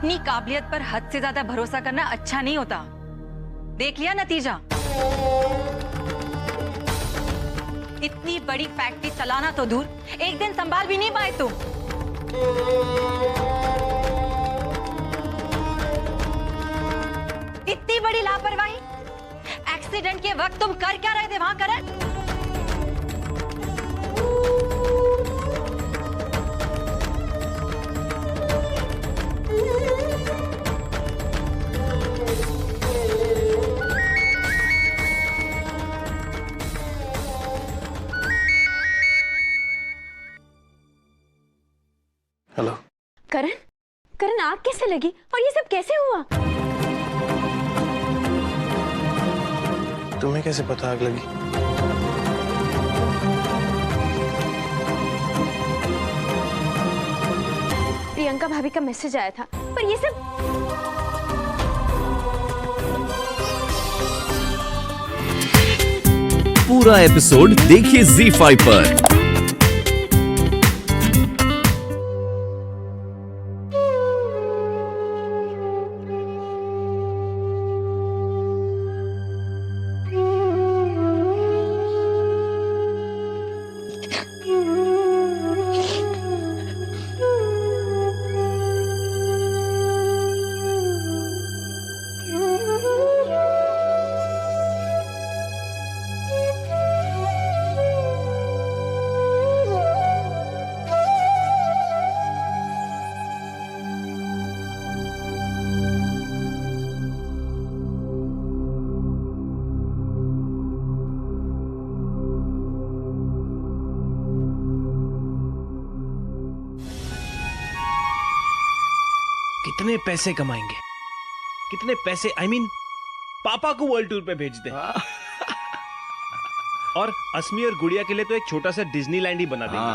अपनी काबिलियत पर हद से ज्यादा भरोसा करना अच्छा नहीं होता। देख लिया नतीजा। इतनी बड़ी फैक्ट्री चलाना तो दूर, एक दिन संभाल भी नहीं पाए तुम। इतनी बड़ी लापरवाही। एक्सीडेंट के वक्त तुम कर क्या रहे थे वहां, करण? हेलो करण, करण आग कैसे लगी और ये सब कैसे हुआ? तुम्हें कैसे पता आग लगी? प्रियंका भाभी का मैसेज आया था, पर ये सब पूरा एपिसोड देखिए ZEE5 पर। कितने पैसे कमाएंगे, कितने पैसे, I mean, पापा को वर्ल्ड टूर पे भेज दे। और अस्मी और गुड़िया के लिए तो एक छोटा सा डिज्नीलैंड ही बना देंगे।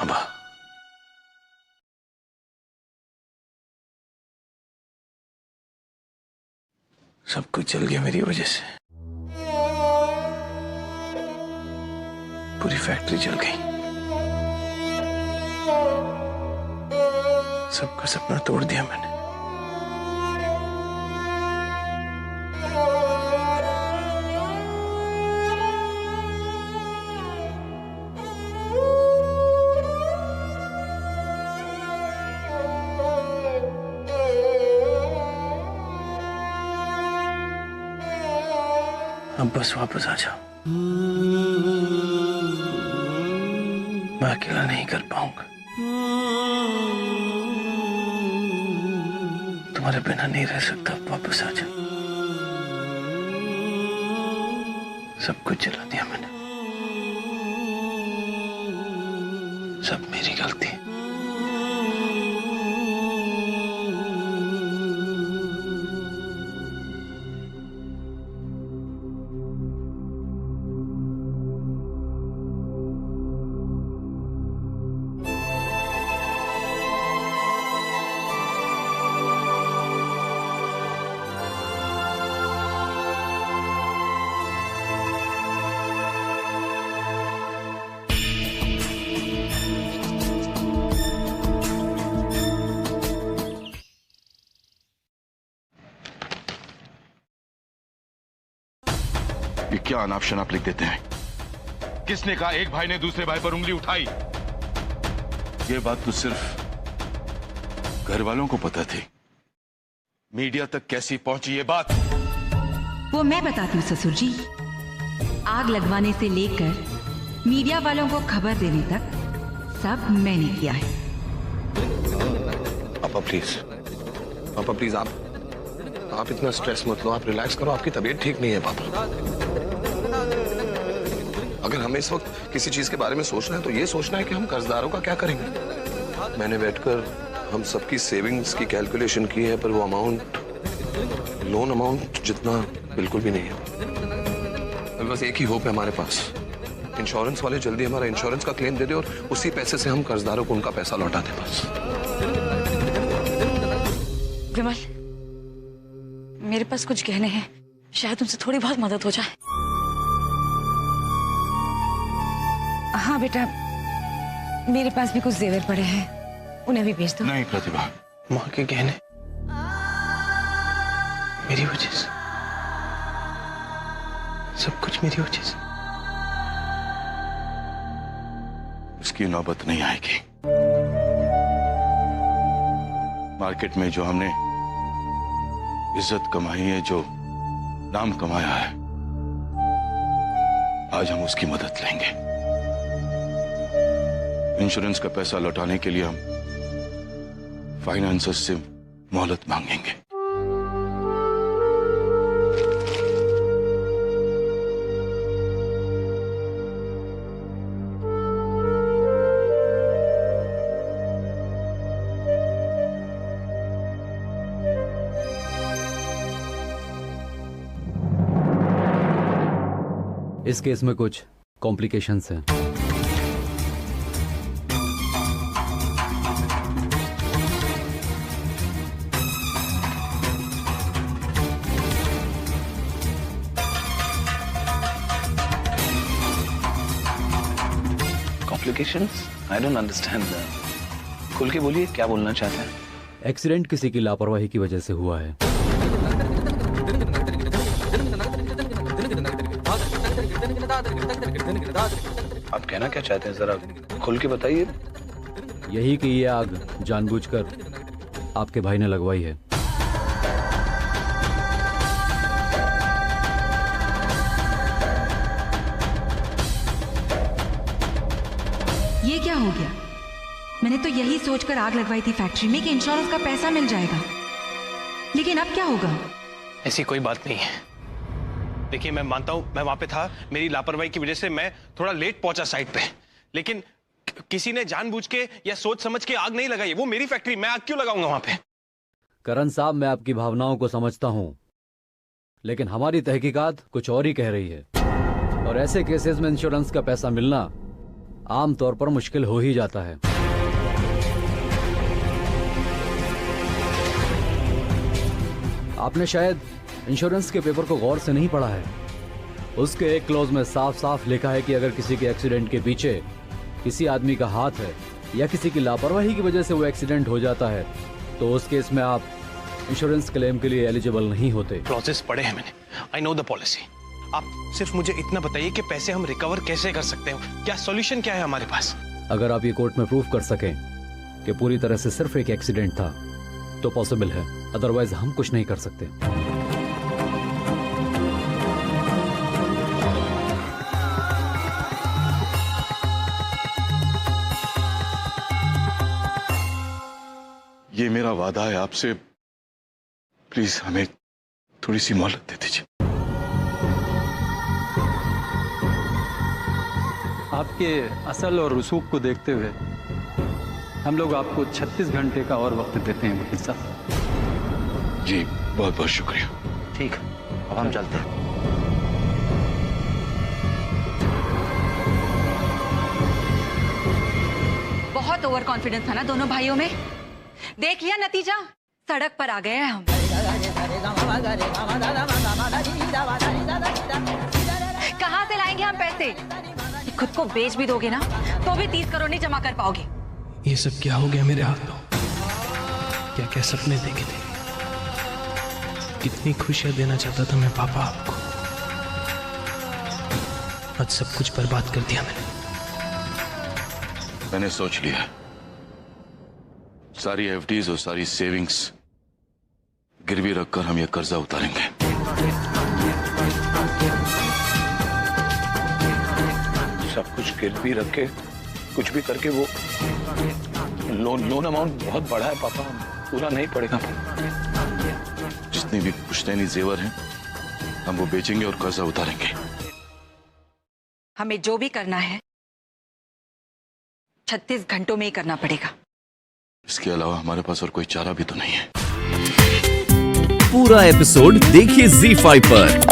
अबा सब कुछ चल गया मेरी वजह से। पूरी फैक्ट्री जल गई। सबका सपना तोड़ दिया मैंने। अब बस वापस आ जाओ। मैं अकेला नहीं कर पाऊंगा। तुम्हारे बिना नहीं रह सकता। वापस आ जाओ। सब कुछ जला दिया मैंने। सब मेरी गलती है। ये क्या अनाप शनाप लिख देते हैं? किसने कहा एक भाई ने दूसरे भाई पर उंगली उठाई? ये बात तो सिर्फ घर वालों को पता थी। मीडिया तक कैसी पहुंची ये बात? वो मैं बताती हूँ ससुर जी। आग लगवाने से लेकर मीडिया वालों को खबर देने तक सब मैंने किया है। पापा प्लीज आप इतना स्ट्रेस मत लो। आप रिलैक्स करो। आपकी तबीयत ठीक नहीं है पापा। अगर हमें इस वक्त किसी चीज के बारे में सोचना है तो ये सोचना है कि हम कर्जदारों का क्या करेंगे। मैंने बैठकर हम सबकी सेविंग्स की कैलकुलेशन की है, पर वो अमाउंट, लोन अमाउंट जितना बिल्कुल भी नहीं है। बस एक ही होप है हमारे पास। इंश्योरेंस वाले जल्दी हमारा इंश्योरेंस का क्लेम दे दे और उसी पैसे से हम कर्जदारों को उनका पैसा लौटा दें बस। विमल, मेरे पास कुछ गहने हैं, शायद उनसे थोड़ी बहुत मदद हो जाए। हाँ बेटा, मेरे पास भी कुछ जेवर पड़े हैं, उन्हें भी भेज दो। नहीं प्रतिभा, माँ के गहने मेरी वजह से, सब कुछ मेरी वजह से। उसकी नौबत नहीं आएगी। मार्केट में जो हमने इज्जत कमाई है, जो नाम कमाया है, आज हम उसकी मदद लेंगे। इंश्योरेंस का पैसा लौटाने के लिए हम फाइनेंसर से मोहलत मांगेंगे। इस केस में कुछ कॉम्प्लिकेशंस हैं। Complications? I don't understand that. खुल के बोलिए, क्या बोलना चाहते हैं? एक्सीडेंट किसी की लापरवाही की वजह से हुआ है। आप कहना क्या चाहते हैं, जरा खुल के बताइए। यही कि ये आग जानबूझकर आपके भाई ने लगवाई है। ये क्या हो गया? मैंने तो यही सोचकर आग लगवाई थी फैक्ट्री में कि इंश्योरेंस का पैसा मिल जाएगा, लेकिन अब क्या होगा? ऐसी कोई बात नहीं है। देखिए, मैं मानता हूं मैं वहां पे था, मेरी लापरवाही की वजह से मैं थोड़ा लेट पहुंचा साइट पे, लेकिन किसी ने जानबूझ के या सोच समझ के आग नहीं लगाई। वो मेरी फैक्ट्री, मैं आग क्यों लगाऊंगा वहां पे? करण साहब, मैं आपकी भावनाओं को समझता हूं, लेकिन हमारी तहकीकात कुछ और ही कह रही है, और ऐसे केसेस में इंश्योरेंस का पैसा मिलना आमतौर पर मुश्किल हो ही जाता है। आपने शायद इंश्योरेंस के पेपर को गौर से नहीं पढ़ा है। उसके एक क्लॉज में साफ साफ लिखा है कि अगर किसी के एक्सीडेंट के पीछे किसी आदमी का हाथ है या किसी की लापरवाही की वजह से वो एक्सीडेंट हो जाता है, तो उस केस में आप इंश्योरेंस क्लेम के लिए एलिजिबल नहीं होते। क्लॉजेस पढ़े हैं मैंने, आई नो द पॉलिसी। आप सिर्फ मुझे इतना बताइए कि पैसे हम रिकवर कैसे कर सकते हैं, क्या सॉल्यूशन क्या है हमारे पास? अगर आप ये कोर्ट में प्रूव कर सकें कि पूरी तरह से सिर्फ एक एक्सीडेंट था तो पॉसिबल है, अदरवाइज हम कुछ नहीं कर सकते। ये मेरा वादा है आपसे, प्लीज हमें थोड़ी सी मोहलत दे दीजिए। आपके असल और रसूख को देखते हुए हम लोग आपको 36 घंटे का और वक्त देते हैं वकील साहब। जी बहुत बहुत शुक्रिया। ठीक, अब हम चलते हैं। बहुत ओवर कॉन्फिडेंस था ना दोनों भाइयों में। देख लिया नतीजा, सड़क पर आ गए हैं हम। कहाँ से लाएंगे हम पैसे? खुद को बेच भी दोगे ना तो भी 30 करोड़ नहीं जमा कर पाओगे। ये सब क्या हो गया मेरे हाथों? क्या क्या सपने देखे थे, कितनी खुशियां देना चाहता था मैं पापा आपको, आज सब कुछ बर्बाद कर दिया मैंने सोच लिया, सारी एफडीज और सारी सेविंग्स गिरवी रखकर हम ये कर्जा उतारेंगे। सब कुछ गिरवी रख के कुछ भी करके वो लोन अमाउंट बहुत बड़ा है पापा, पूरा नहीं पड़ेगा। जितनी भी पुश्तैनी जेवर हैं हम वो बेचेंगे और कर्जा उतारेंगे। हमें जो भी करना है 36 घंटों में ही करना पड़ेगा। इसके अलावा हमारे पास और कोई चारा भी तो नहीं है। पूरा एपिसोड देखिए ZEE5 पर।